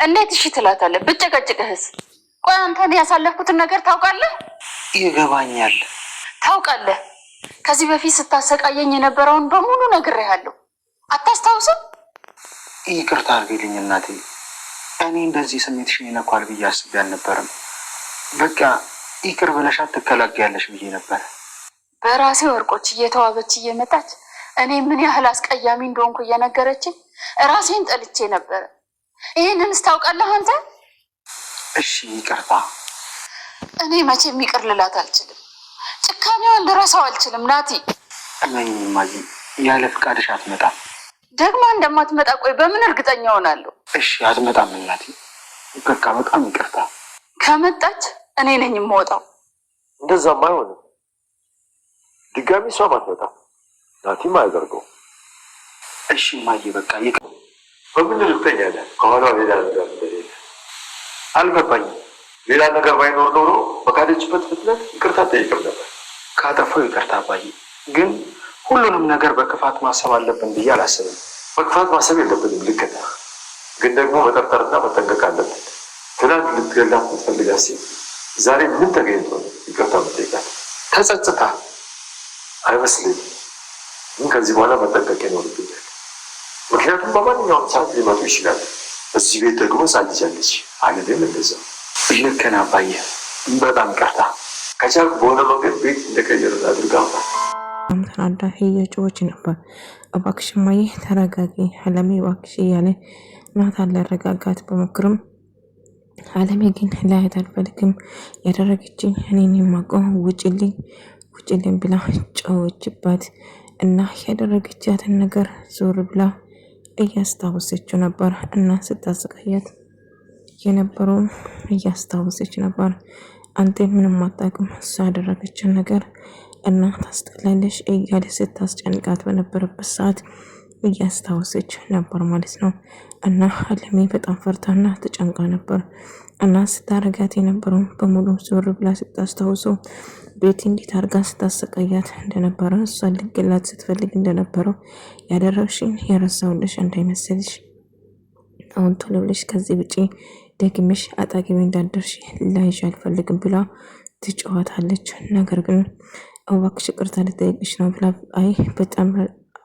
እንዴት እሺ ትላታለህ? ብጨቀጭቅህስ? ቆይ አንተን ያሳለፍኩትን ነገር ታውቃለህ? ይገባኛል። ታውቃለህ፣ ከዚህ በፊት ስታሰቃየኝ የነበረውን በሙሉ ነግሬሃለሁ። አታስታውስም? ይቅርታ አድርጊልኝ እናቴ። እኔ እንደዚህ ስሜትሽን ይነኳል ብዬ አስቤ አልነበረም። በቃ ይቅር ብለሻት ትከላከያለሽ ብዬ ነበር። በራሴ ወርቆች እየተዋበች እየመጣች እኔ ምን ያህል አስቀያሚ እንደሆንኩ እየነገረችኝ ራሴን ጠልቼ ነበረ። ይህንንስ ታውቃለህ አንተ? እሺ ይቅርታ። እኔ መቼም ይቅር ልላት አልችልም። ጭካኔዋን ልረሳው አልችልም። ናቲ እመኚኝ እማዬ፣ ያለ ፍቃድሽ አትመጣም። ደግማ እንደማትመጣ ቆይ በምን እርግጠኛ ሆናለሁ? እሺ አትመጣም እናቴ። በቃ በጣም ይቅርታ። ከመጣች እኔ ነኝ የምወጣው። እንደዛማ አይሆንም። ድጋሚ እሷም አትመጣም፣ ናቲም አያደርገው። እሺ እማዬ በቃ ይቅር። በምን እርግጠኛ ነህ? ከኋላ ሌላ ነገር እንደሌለ አልገባኝም። ሌላ ነገር ባይኖር ኖሮ በካደችበት ፍጥነት ይቅርታ ጠይቅም ነበር። ካጠፋው ይቅርታ አባዬ፣ ግን ሁሉንም ነገር በክፋት ማሰብ አለብን ብዬ አላስብም። በክፋት ማሰብ የለብንም፣ ልክ ነህ። ግን ደግሞ መጠርጠርና መጠንቀቅ አለብን። ትናንት ልትገላት የምትፈልጋት ሴት ዛሬ ምን ተገኝቶ ነው ይቅርታ የምትጠይቃት? ተጸጽታ አይመስለኝም። ግን ከዚህ በኋላ መጠንቀቅ ይኖርብኛል። ምክንያቱም በማንኛውም ሰዓት ሊመጡ ይችላሉ። እዚህ ቤት ደግሞ ሳልጃለች አልልም። እንደዛ ልክ ነህ አባዬ፣ በጣም ይቅርታ። ከቻልክ በሆነ መንገድ ቤት እንደቀየረ አድርጋ ተናዳ እየጮኸች ነበር። እባክሽ እማዬ ተረጋጊ አለሜ እባክሽ እያለ ናታን ሊያረጋጋት በሞክርም አለሜ ግን ላያት አልፈልግም፣ ያደረገችኝ እኔን የማውቀው ውጭልኝ ብላ ጮኸችባት እና ያደረገቻትን ነገር ዞር ብላ እያስታወሰችው ነበር እና ስታሰቃያት የነበረውን እያስታወሰች ነበር። አንተ ምንም አታውቅም እሷ ያደረገችን ነገር እና ታስጠላለሽ እያለ ስታስጨንቃት በነበረበት ሰዓት እያስታወሰች ነበር ማለት ነው። እና አለሜ በጣም ፈርታና ተጨንቃ ነበር እና ስታረጋት የነበረውን በሙሉ ዞር ብላ ስታስታውሰው ቤቲ እንዴት አድርጋ ስታሰቃያት እንደነበረ እሷ ልገላት ስትፈልግ እንደነበረው ያደረግሽኝ የረሳውልሽ እንዳይመስልሽ፣ አሁን ቶሎ ብለሽ ከዚህ ውጪ ደግመሽ አጣገቤ እንዳደርሽ ላይሽ አልፈልግም ብላ ትጫወታለች። ነገር ግን እባክሽ ይቅርታ ልጠይቅሽ ነው ብላ አይ በጣም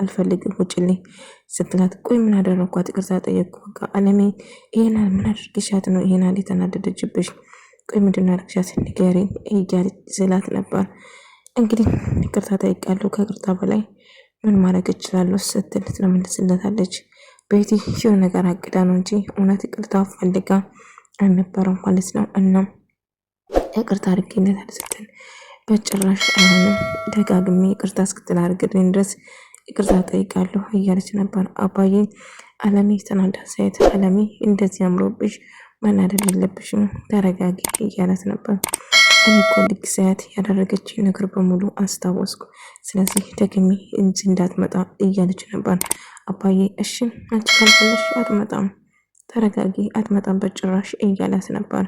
አልፈልግም ውጭልኝ ስትላት፣ ቆይ ምን አደረኳት? ይቅርታ ጠየቅኩ። በቃ አለሜ ይሄን ምን አድርግሻት ነው ይሄን የተናደደችብሽ? ቆይ ምንድን ነው ያደረግሻት ንገሪኝ እያለች ስላት ነበር። እንግዲህ ይቅርታ ጠይቃለሁ፣ ከይቅርታ በላይ ምን ማድረግ እችላለሁ ስትል ትመልስለታለች። ቤቲ የሆነ ነገር አቅዳ ነው እንጂ እውነት ይቅርታ ፈልጋ አልነበረም ማለት ነው። እና ይቅርታ አድርጌለታለሁ ስትል በጭራሽ አሁንም ደጋግሜ ይቅርታ እስክትል አድርግልኝ ድረስ ይቅርታ ጠይቃለሁ እያለች ነበር። አባዬ አለሜ ተናዳ ሳይት አለሜ እንደዚህ አምሮብሽ መናደድ የለብሽም ተረጋጊ እያለት ነበር። እኔ እኮ ልክ ሳያት ያደረገችኝ ነገር በሙሉ አስታወስኩ፣ ስለዚህ ደግሜ እንጂ እንዳትመጣ እያለች ነበር። አባዬ እሺ አንቺ ካልፈለሽ አትመጣም፣ ተረጋጊ አትመጣም በጭራሽ እያላት ነበር።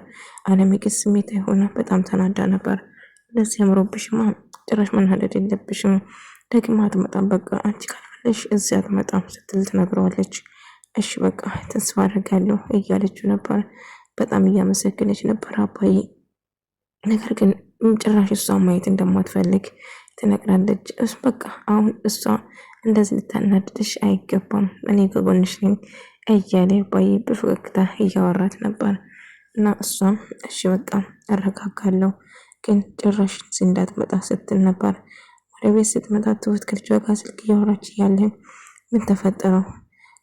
አለሜ ግን ስሜት የሆነ በጣም ተናዳ ነበር። እንደዚህ አምሮብሽማ ጭራሽ መናደድ የለብሽም ደግማ አትመጣም፣ በቃ አንቺ ካልፈለሽ እዚህ አትመጣም ስትል ትነግረዋለች። እሺ በቃ ተስፋ አደርጋለሁ እያለችው ነበር። በጣም እያመሰገነች ነበር አባዬ። ነገር ግን ጭራሽ እሷ ማየት እንደማትፈልግ ትነግራለች። በቃ አሁን እሷ እንደዚህ ልታናድድሽ አይገባም፣ እኔ ከጎንሽ ነኝ እያለ አባዬ በፈገግታ እያወራት ነበር። እና እሷም እሺ በቃ አረጋጋለሁ፣ ግን ጭራሽ እንዳትመጣ ስትል ነበር። ወደ ቤት ስትመጣ ትሁት ከልጇ ጋር ስልክ እያወራች እያለ ምን ተፈጠረው?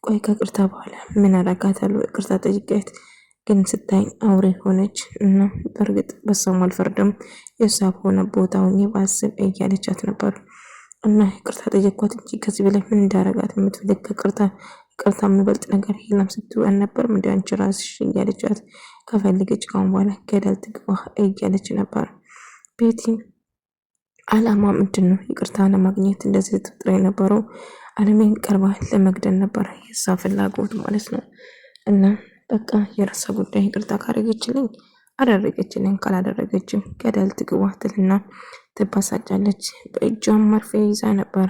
ቆይ ከቅርታ በኋላ ምን አደርጋታለሁ? ቅርታ ጠይቄያት ግን ስታይ አውሬ ሆነች እና በእርግጥ በሷም አልፈርድም፣ የሷ በሆነ ቦታውን ባስብ እያለቻት ነበር። እና ቅርታ ጠየኳት እንጂ ከዚህ በላይ ምን እንዳረጋት የምትፈልግ ከቅርታ የምበልጥ ነገር የለም ስትል አልነበረም እንደ አንቺ ራስሽ እያለቻት ከፈልገች ካሁን በኋላ ገደል ትግባ እያለች ነበር። ቤቲ አላማ ምንድን ነው? ይቅርታ ለማግኘት እንደዚህ ተጥራ የነበረው አለሜን ቀርባ ለመግደል ነበር የሷ ፍላጎት ማለት ነው። እና በቃ የራሷ ጉዳይ፣ ይቅርታ ካደረገችልኝ አደረገችልኝ፣ ካላደረገችም ገደል ትግባ ትልና ትባሳጫለች። በእጇም መርፌ ይዛ ነበር።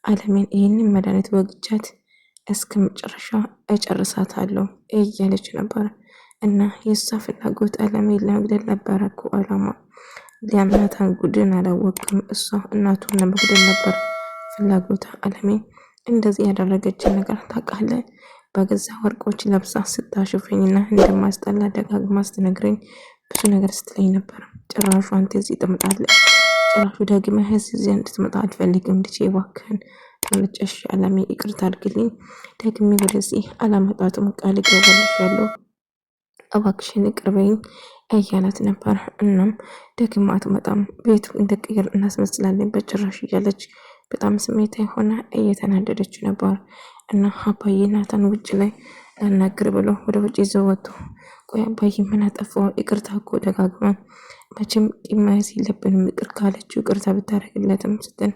አለሜን ይህንን መድኃኒት ወግቻት እስከ መጨረሻ እጨርሳታለሁ እያለች ነበር። እና የእሷ ፍላጎት አለሜን ለመግደል ነበረ እኮ አላማ። ሊያምናታን ጉድን አላወቅም። እሷ እናቱን ለመግደል ነበር ፍላጎት። አለሜን እንደዚህ ያደረገችን ነገር ታውቃለህ? በገዛ ወርቆች ለብሳ ስታሽፈኝና እንደማስጠላ ደጋግማ ስትነግረኝ ብዙ ነገር ስትለኝ ነበር። ጭራሹ አንተ እዚህ ትመጣለህ? ጭራሹ ደግመህ እዚህ እንድትመጣ አልፈልግም ልጄ፣ እባክህን ለመጨረሻ አለሜ ይቅርታ አድርግልኝ። ደግሜ ወደዚህ አላመጣትም፣ ቃል እገባልሻለሁ፣ እባክሽን ይቅር በይኝ እያላት ነበር። እናም ደግማ አትመጣም፣ ቤቱ እንደቀየር እናስመስላለን በጭራሽ እያለች በጣም ስሜታዊ ሆና እየተናደደች ነበር። እና አባዬ ናታን ውጭ ላይ ላናግር ብሎ ወደ ውጭ ይዘው ወጡ። ቆይ አባዬ ምን አጠፋው? ይቅርታ እኮ ደጋግመን መቼም ቂም መያዝ የለብንም፣ ይቅር ካለችው ይቅርታ ብታደርግለትም ስትል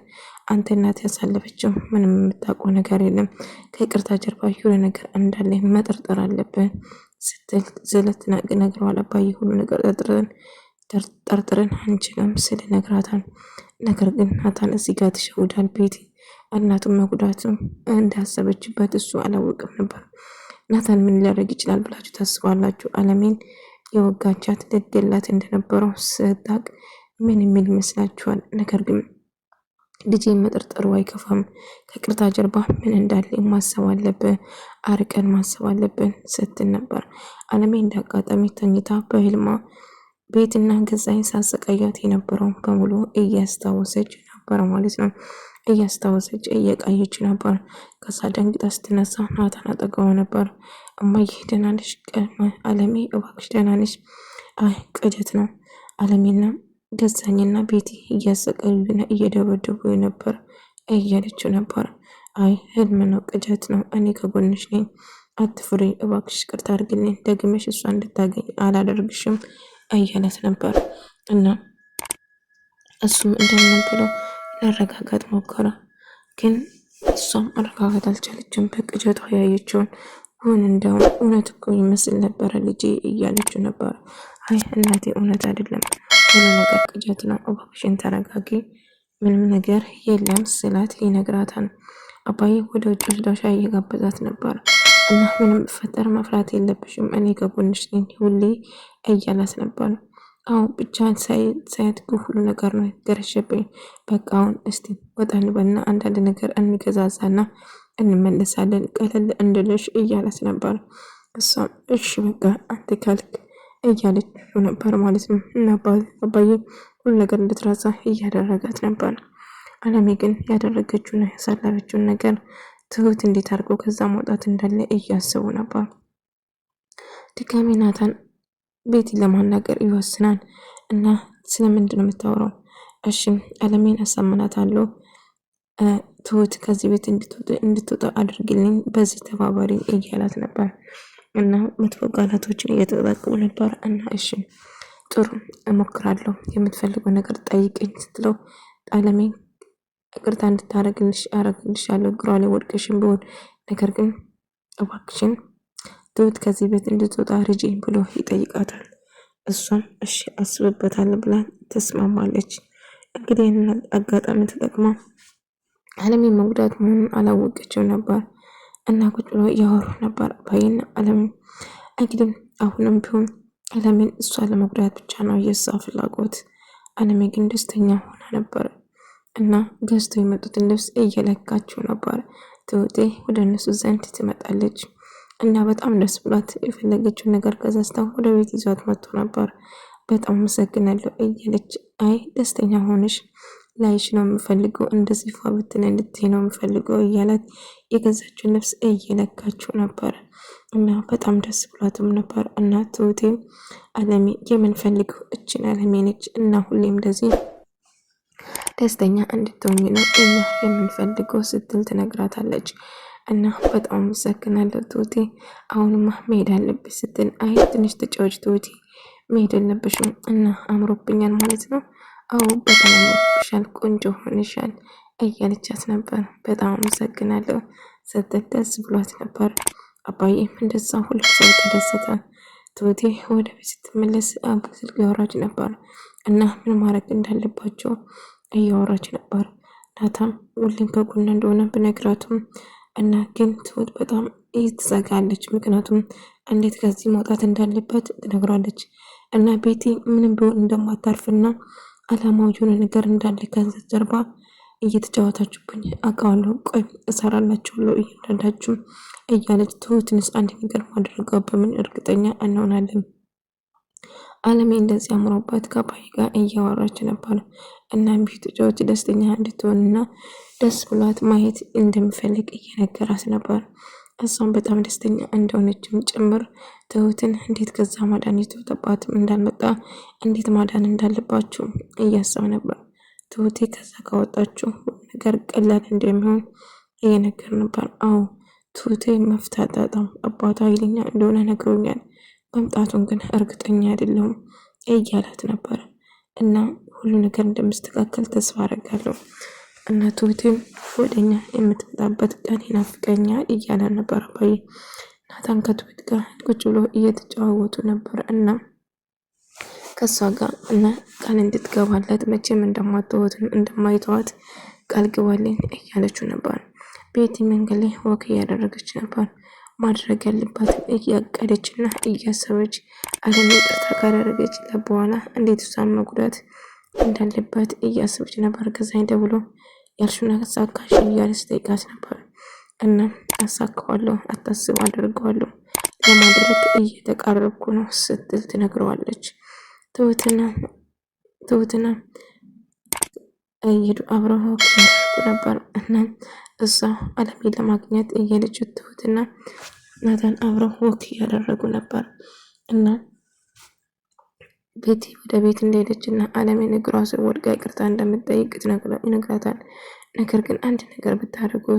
አንተ እናት ያሳለፈችው ምንም የምታውቀው ነገር የለም፣ ከይቅርታ ጀርባ የሆነ ነገር እንዳለ መጠርጠር አለብን ስትል ዝለት ነግረዋል። አባዬ ሁሉ ነገር ጠርጥረን አንችልም ስል ነግራታል። ነገር ግን ናታን እዚህ ጋር ተሸውዳል። ቤቲ እናቱን መጉዳቱም እንዳሰበችበት እሱ አላወቅም ነበር። ናታን ምን ሊያደርግ ይችላል ብላችሁ ታስባላችሁ? አለሜን የወጋቻት ልትገላት እንደነበረው ስታቅ ምን የሚል ይመስላችኋል? ነገር ግን ልጄን መጠርጠሩ አይከፋም። ከቅርታ ጀርባ ምን እንዳለ ማሰብ አለብን፣ አርቀን ማሰብ አለብን ስትል ነበር። አለሜ እንዳጋጣሚ ተኝታ በህልማ ቤትና ገዛኝ ሳሰቃያት የነበረውን በሙሉ እያስታወሰች ነበር ማለት ነው። እያስታወሰች እየቃየች ነበር። ከዛ ደንግጣ ስትነሳ ናታን አጠገቧ ነበር። እማዬ ደህና ነሽ? አለሜ እባክሽ ደህና ነሽ? አይ ቅዠት ነው፣ አለሜና ገዛኝና ቤቲ እያሰቃዩና እየደበደቡ ነበር እያለችው ነበር። አይ ህልም ነው፣ ቅዠት ነው፣ እኔ ከጎንሽ ነኝ፣ አትፍሪ እባክሽ፣ ቅርታ አድርግልኝ፣ ደግመሽ እሷ እንድታገኝ አላደርግሽም እያለት ነበር። እና እሱም እንደምን ብሎ ለረጋጋት ሞከረ፣ ግን እሷም መረጋጋት አልቻለችም። በቅዠቷ ያየችውን ሁን እንደውም እውነት እኮ ይመስል ነበረ ልጄ እያለችው ነበር። አይ እናቴ እውነት አይደለም፣ ሁሉ ነገር ቅዠት ነው፣ እባክሽን ተረጋጊ፣ ምንም ነገር የለም ስላት ይነግራታል። አባዬ ወደ ውጭ ወስዶ ሻይ እየጋበዛት ነበር። እና ምንም ፈጠር መፍራት የለብሽም፣ እኔ ከጎንሽ ነኝ ሁሌ እያላት ነበር። አሁን ብቻ ሳያድግ ሁሉ ነገር ነው ገረሸብኝ። በቃ አሁን እስቲ ወጣ እንበልና አንዳንድ ነገር እንገዛዛና እንመለሳለን፣ ቀለል እንድልሽ እያላት ነበር። እሷም እሺ በቃ አንተ ካልክ እያለች ነበር ማለት ነው። እና አባዬ ሁሉ ነገር እንድትረሳ እያደረጋት ነበር። አለሜ ግን ያደረገችውና ያሳለፈችውን ነገር ትሁት እንዴት አድርገው ከዛ መውጣት እንዳለ እያሰቡ ነበር። ድጋሜ ናታን ቤቲ ለማናገር ይወስናል። እና ስለምንድን ነው የምታወራው? እሺ አለሜን አሳምናታለሁ፣ ትሁት ከዚህ ቤት እንድትወጣ አድርግልኝ፣ በዚህ ተባባሪ እያላት ነበር። እና መጥፎ ቃላቶችን እየተጠቀሙ ነበር። እና እሺ ጥሩ እሞክራለሁ፣ የምትፈልገው ነገር ጠይቀኝ ስትለው አለሜን ይቅርታ እንድታረግልሽ አረግልሻለሁ፣ እግሯ ላይ ወድቀሽም ቢሆን ነገር ግን እባክሽን ትሁት ከዚህ ቤት እንድትወጣ ርጂኝ ብሎ ይጠይቃታል። እሷም እሺ አስብበታለሁ ብላ ተስማማለች። እንግዲህ ይህንን አጋጣሚ ተጠቅማ አለሜን መጉዳት መሆኑን አላወቀችው ነበር። እና ቁጭ ብሎ እያወሩ ነበር አባይና አለሜን። እንግዲህ አሁንም ቢሆን አለሜን እሷ ለመጉዳት ብቻ ነው የእሷ ፍላጎት። አለሜ ግን ደስተኛ ሆና ነበር። እና ገዝቶ የመጡትን ልብስ እየለካችው ነበር። ትሁቴ ወደ እነሱ ዘንድ ትመጣለች። እና በጣም ደስ ብሏት የፈለገችውን ነገር ገዛዝታ ወደ ቤት ይዟት መጥቶ ነበር። በጣም አመሰግናለሁ እያለች አይ ደስተኛ ሆነሽ ላይሽ ነው የምፈልገው፣ እንደዚህ ፏ ብትን እንድትይ ነው የምፈልገው እያላት የገዛችውን ልብስ እየለካችው ነበር። እና በጣም ደስ ብሏትም ነበር። እና ትሁቴም አለሜ የምንፈልገው እችን አለሜ ነች እና ሁሌም እንደዚህ ደስተኛ እንድትሆኝ ነው እኛ የምንፈልገው ስትል ትነግራታለች። እና በጣም አመሰግናለሁ ትሁቴ፣ አሁንማ መሄድ አለብሽ ስትል አይ ትንሽ ተጫወች ትሁቴ፣ መሄድ የለብሽም እና አምሮብኛል ማለት ነው። አዎ በጣም አምሮብሻል፣ ቆንጆ ሆነሻል እያለቻት ነበር። በጣም አመሰግናለሁ ስትል ደስ ብሏት ነበር። አባዬም እንደዛ ሁሉ ሰው ተደሰተ። ትሁቴ ወደ ቤት ስትመለስ አቡ ስልክ ያወራች ነበር እና ምን ማድረግ እንዳለባቸው እያወራች ነበር። ናታም ሁሌም ከጎና እንደሆነ ብነግራቱም እና ግን ትሁት በጣም ትዘጋለች። ምክንያቱም እንዴት ከዚህ መውጣት እንዳለበት ትነግሯለች። እና ቤቲ ምንም ቢሆን እንደማታርፍና አላማው የሆነ ነገር እንዳለ ከዚህ ጀርባ እየተጫወታችሁብኝ አውቃለሁ። ቆይ እሰራላችኋለሁ እያንዳንዳችሁ እያለች ትሁትንስ አንድ ነገር ማድረጋው በምን እርግጠኛ እንሆናለን? አለሜ እንደዚህ አምሮባት ከአባዬ ጋር እያወራች ነበር። እናም ቤተጫዎች ደስተኛ እንድትሆንና ደስ ብሏት ማየት እንደምፈልግ እየነገራት ነበር። እሷም በጣም ደስተኛ እንደሆነችም ጭምር ትሁትን እንዴት ከዛ ማዳን የተወጠባትም እንዳልመጣ እንዴት ማዳን እንዳለባችሁ እያሰብ ነበር። ትሁቴ ከዛ ካወጣችሁ ነገር ቀላል እንደሚሆን እየነገር ነበር። አዎ ትሁቴ መፍታት በጣም አባቷ ኃይለኛ እንደሆነ ነግሮኛል። መምጣቱን ግን እርግጠኛ አይደለሁም እያላት ነበር። እና ሁሉ ነገር እንደምስተካከል ተስፋ አደርጋለሁ እና ትሁቴም ወደኛ የምትመጣበት ቀን ይናፍቀኛል እያለ ነበር አባዬ። ናታን ከትሁት ጋር ቁጭ ብሎ እየተጫወቱ ነበር እና ከሷ ጋር እና ቃል እንድትገባለት መቼም እንደማይተዋት ቃል ግባልኝ እያለችው ነበር። ቤቲ መንገድ ላይ ወክ እያደረገች ነበር። ማድረግ ያለባት እያቀደችና እያሰበች አለም ይቅርታ ካደረገችለት በኋላ እንዴት እሷን መጉዳት እንዳለባት እያሰበች ነበር። ከዛኝ ደውሎ ያልሽውን አሳካሽ እያለ ስጠይቃት ነበር። እና አሳካዋለሁ፣ አታስብ፣ አድርገዋለሁ፣ ለማድረግ እየተቃረብኩ ነው ስትል ትነግረዋለች። ትሁትና እየሄዱ አብረው ነበር እና እዛ አለሜን ለማግኘት እየሄደች ትሁትና ናታን አብረው ወክ እያደረጉ ነበር እና ቤቲ ወደ ቤት እንደሄደች እና አለሜን እግሯ ስር ወድቃ ይቅርታ እንደምትጠይቅ ይነግራታል። ነገር ግን አንድ ነገር ብታደርገው